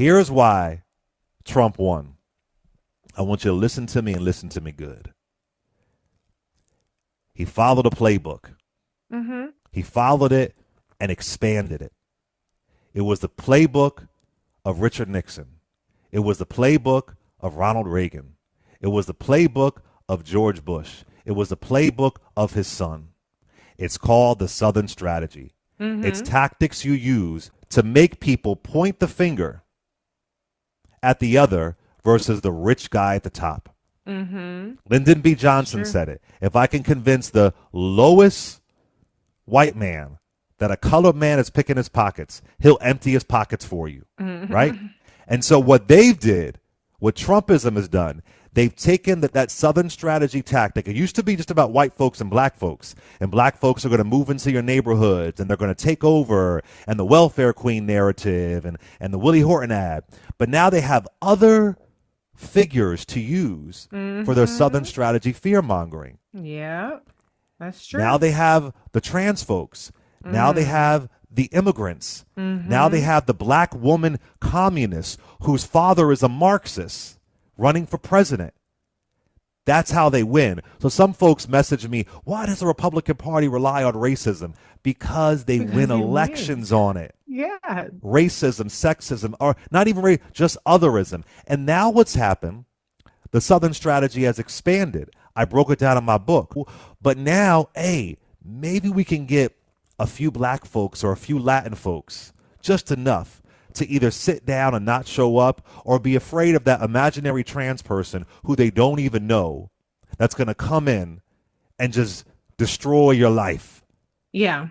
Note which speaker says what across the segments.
Speaker 1: Here's why Trump won. I want you to listen to me and listen to me good. He followed a playbook.
Speaker 2: Mm-hmm.
Speaker 1: He followed it and expanded it. It was the playbook of Richard Nixon. It was the playbook of Ronald Reagan. It was the playbook of George Bush. It was the playbook of his son. It's called the Southern Strategy. It's
Speaker 2: Mm-hmm.
Speaker 1: tactics you use to make people point the finger at the other versus the rich guy at the top.
Speaker 2: Mm-hmm.
Speaker 1: Lyndon B.
Speaker 2: That's
Speaker 1: Johnson
Speaker 2: true.
Speaker 1: said it. If I can convince the lowest white man that a colored man is picking his pockets, he'll empty his pockets for you, right?
Speaker 2: Mm-hmm.
Speaker 1: And so what they did, what Trumpism has done, they've taken that Southern strategy tactic. It used to be just about white folks and black folks are going to move into your neighborhoods and they're going to take over, and the welfare queen narrative and the Willie Horton ad. But now they have other figures to use for their Southern
Speaker 2: Mm-hmm.
Speaker 1: strategy fear mongering.
Speaker 2: Yeah, that's
Speaker 1: Now
Speaker 2: true.
Speaker 1: they have the trans folks. Now they
Speaker 2: Mm.
Speaker 1: have the immigrants. Now they
Speaker 2: Mm-hmm.
Speaker 1: have the black woman communist whose father is a Marxist running for president. That's how they win. So some folks message me, why does the Republican Party rely on racism? Because they win
Speaker 2: Because he wins.
Speaker 1: elections on it.
Speaker 2: Yeah.
Speaker 1: Racism, sexism, or not even just otherism. And now what's happened, the Southern strategy has expanded. I broke it down in my book. But now, hey, maybe we can get a few black folks or a few Latin folks, just enough to either sit down and not show up or be afraid of that imaginary trans person who they don't even know that's going to come in and just destroy your life.
Speaker 2: Yeah.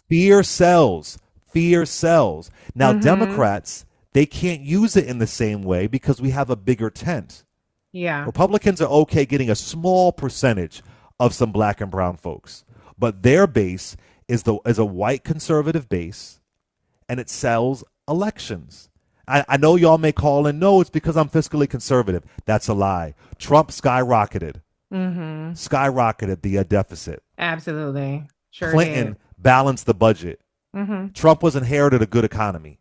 Speaker 1: Fear sells. Fear sells. Now,
Speaker 2: Mm-hmm.
Speaker 1: Democrats, they can't use it in the same way because we have a bigger tent.
Speaker 2: Yeah.
Speaker 1: Republicans are okay getting a small percentage of some black and brown folks, but their base is a white conservative base, and it sells elections. I know y'all may call and no, it's because I'm fiscally conservative. That's a lie. Trump
Speaker 2: Mm-hmm.
Speaker 1: skyrocketed the deficit.
Speaker 2: Absolutely. Sure did.
Speaker 1: Clinton balanced the budget.
Speaker 2: Mm-hmm.
Speaker 1: Trump was inherited a good economy.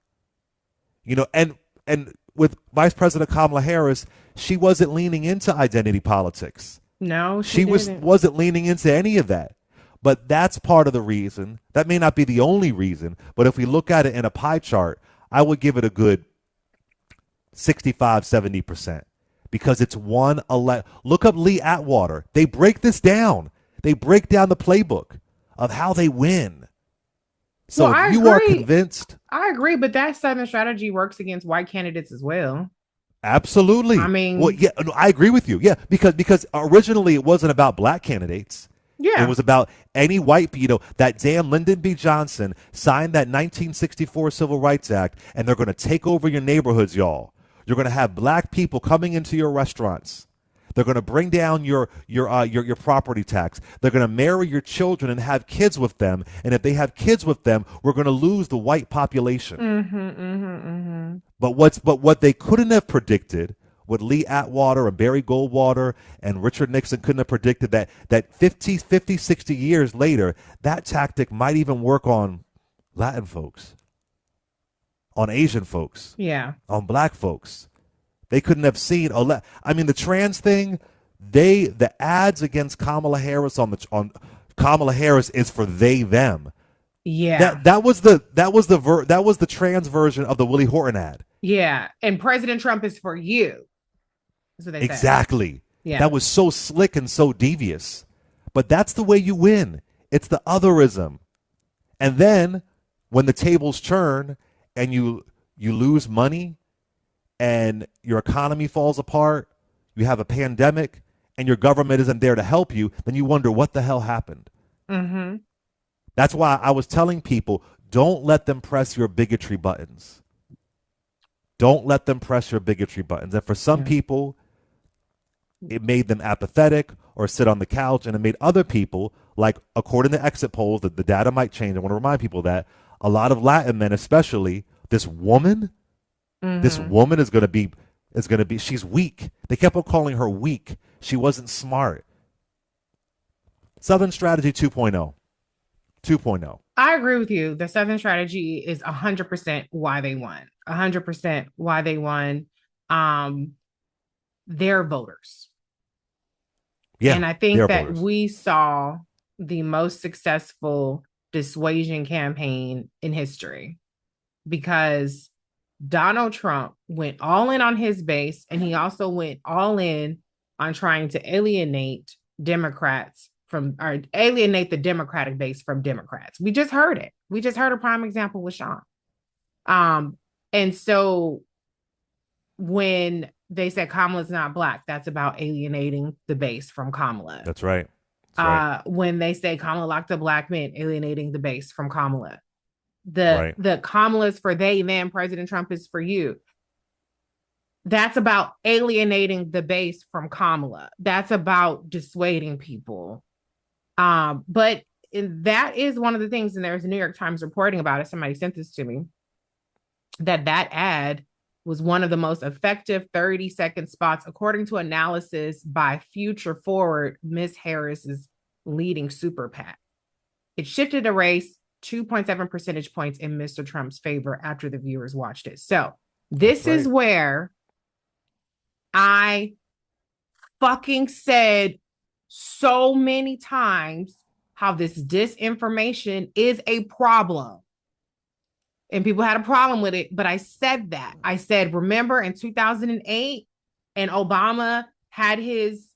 Speaker 1: And with Vice President Kamala Harris, she wasn't leaning into identity politics.
Speaker 2: No, she
Speaker 1: She
Speaker 2: didn't.
Speaker 1: wasn't leaning into any of that. But that's part of the reason. That may not be the only reason, but if we look at it in a pie chart, I would give it a good 65, 70% because it's look up Lee Atwater. They break this down. They break down the playbook of how they win.
Speaker 2: Well,
Speaker 1: So if
Speaker 2: I
Speaker 1: you are
Speaker 2: agree.
Speaker 1: convinced,
Speaker 2: I agree, but that Southern strategy works against white candidates as well. I
Speaker 1: absolutely. Well,
Speaker 2: mean,
Speaker 1: yeah, no, I agree with you. Yeah, because originally it wasn't about black candidates. It
Speaker 2: yeah.
Speaker 1: was about any white, that damn Lyndon B. Johnson signed that 1964 Civil Rights Act, and they're going to take over your neighborhoods, y'all. You're going to have black people coming into your restaurants. They're going to bring down your property tax. They're going to marry your children and have kids with them. And if they have kids with them, we're going to lose the white population.
Speaker 2: Mm-hmm, mm-hmm, mm-hmm.
Speaker 1: But what they couldn't have predicted, what Lee Atwater and Barry Goldwater and Richard Nixon couldn't have predicted, that 50, 60 years later, that tactic might even work on Latin folks, on Asian folks,
Speaker 2: Yeah.
Speaker 1: on black folks. They couldn't have seen. I mean, the trans thing. The ads against Kamala Harris on Kamala Harris is for they them.
Speaker 2: Yeah.
Speaker 1: That was the trans version of the Willie Horton ad.
Speaker 2: Yeah. And President Trump is for you. That's what they say.
Speaker 1: Exactly.
Speaker 2: Yeah.
Speaker 1: That was so slick and so devious. But that's the way you win. It's the otherism. And then when the tables turn and you lose money and your economy falls apart, you have a pandemic and your government isn't there to help you, then you wonder what the hell happened.
Speaker 2: Mm-hmm.
Speaker 1: That's why I was telling people, don't let them press your bigotry buttons. Don't let them press your bigotry buttons. And for some
Speaker 2: Yeah.
Speaker 1: people, it made them apathetic or sit on the couch, and it made other people, like according to exit polls, that the data might change. I want to remind people that a lot of Latin men, especially this
Speaker 2: Mm-hmm.
Speaker 1: woman is going to be she's weak. They kept on calling her weak. She wasn't smart. Southern Strategy 2.0. 2.0.
Speaker 2: I agree with you. The Southern strategy is 100% why they won. 100% why they won. Um, their voters.
Speaker 1: Yeah,
Speaker 2: And I think
Speaker 1: they're
Speaker 2: that
Speaker 1: voters.
Speaker 2: we saw the most successful dissuasion campaign in history because Donald Trump went all in on his base, and he also went all in on trying to alienate Democrats from, or alienate the Democratic base from Democrats. We just heard it. We just heard a prime example with Sean. Um, and so when they said Kamala's not black, that's about alienating the base from Kamala.
Speaker 1: That's right. That's right.
Speaker 2: When they say Kamala locked up black men, alienating the base from Kamala. The
Speaker 1: Right.
Speaker 2: the Kamala's for they, then President Trump is for you. That's about alienating the base from Kamala. That's about dissuading people. But that is one of the things, and there's a New York Times reporting about it. Somebody sent this to me, that ad was one of the most effective 30-second spots, according to analysis by Future Forward, Miss Harris's leading super PAC. It shifted a race 2.7 percentage points in Mr. Trump's favor after the viewers watched it. So this
Speaker 1: right.
Speaker 2: is where I fucking said so many times how this disinformation is a problem. And people had a problem with it, but I said that. I said, remember in 2008, and Obama had his,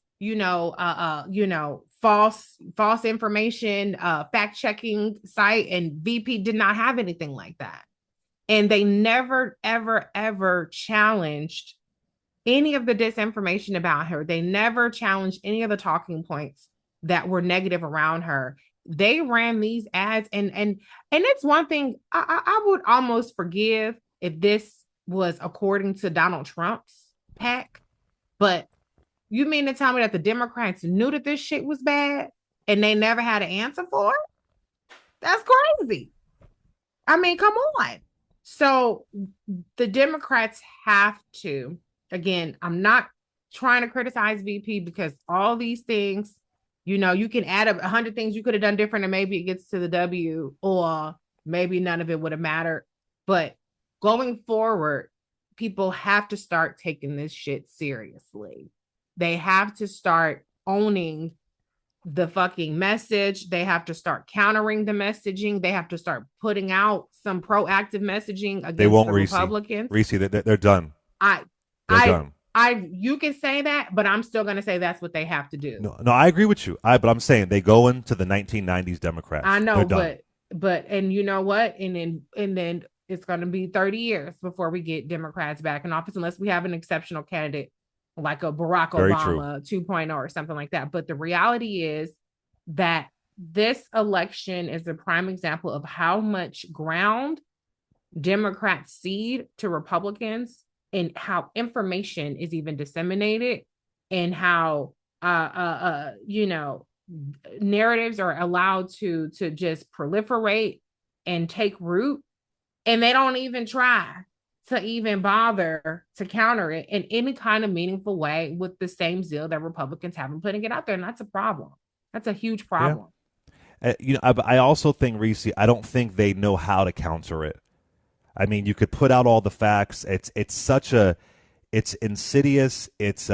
Speaker 2: false information, fact checking site, and VP did not have anything like that. And they never, ever, ever challenged any of the disinformation about her. They never challenged any of the talking points that were negative around her. They ran these ads, and it's one thing I would almost forgive if this was according to Donald Trump's PAC, but you mean to tell me that the Democrats knew that this shit was bad and they never had an answer for it? That's crazy. I mean, come on. So the Democrats have to, again, I'm not trying to criticize VP, because all these things, you can add up 100 things you could have done different, and maybe it gets to the W, or maybe none of it would have mattered. But going forward, people have to start taking this shit seriously. They have to start owning the fucking message. They have to start countering the messaging. They have to start putting out some proactive messaging against
Speaker 1: they won't,
Speaker 2: the Republicans.
Speaker 1: Reese, they're done.
Speaker 2: They're done. You can say that, but I'm still going to say that's what they have to do.
Speaker 1: No, I agree with you. But I'm saying they go into the 1990s Democrats.
Speaker 2: I know, but and you know what? And then it's going to be 30 years before we get Democrats back in office, unless we have an exceptional candidate like a Barack Obama 2.0 or something like that. But the reality is that this election is a prime example of how much ground Democrats cede to Republicans, and how information is even disseminated, and how narratives are allowed to just proliferate and take root, and they don't even try to even bother to counter it in any kind of meaningful way with the same zeal that Republicans have been putting it out there. And that's a problem. That's a huge problem.
Speaker 1: Yeah. I also think, Reese, I don't think they know how to counter it. I mean, you could put out all the facts. It's insidious. It's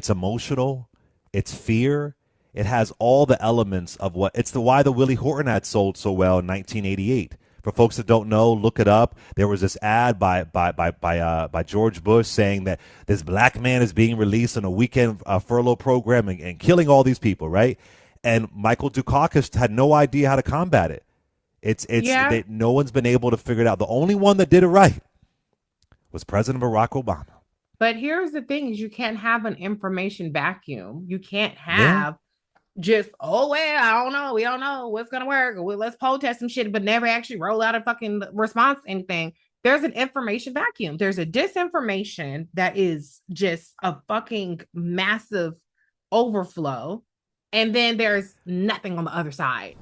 Speaker 1: emotional. It's fear. It has all the elements of why the Willie Horton ad sold so well in 1988. For folks that don't know, look it up. There was this ad by George Bush saying that this black man is being released on a weekend furlough program and killing all these people, right? And Michael Dukakis had no idea how to combat it. No one's been able to figure it out. The only one that did it right was President Barack Obama.
Speaker 2: But here's the thing: is you can't have an information vacuum. You can't have just, oh, well, I don't know. We don't know what's going to work. Well, let's poll test some shit, but never actually roll out a fucking response to anything. There's an information vacuum. There's a disinformation that is just a fucking massive overflow. And then there's nothing on the other side.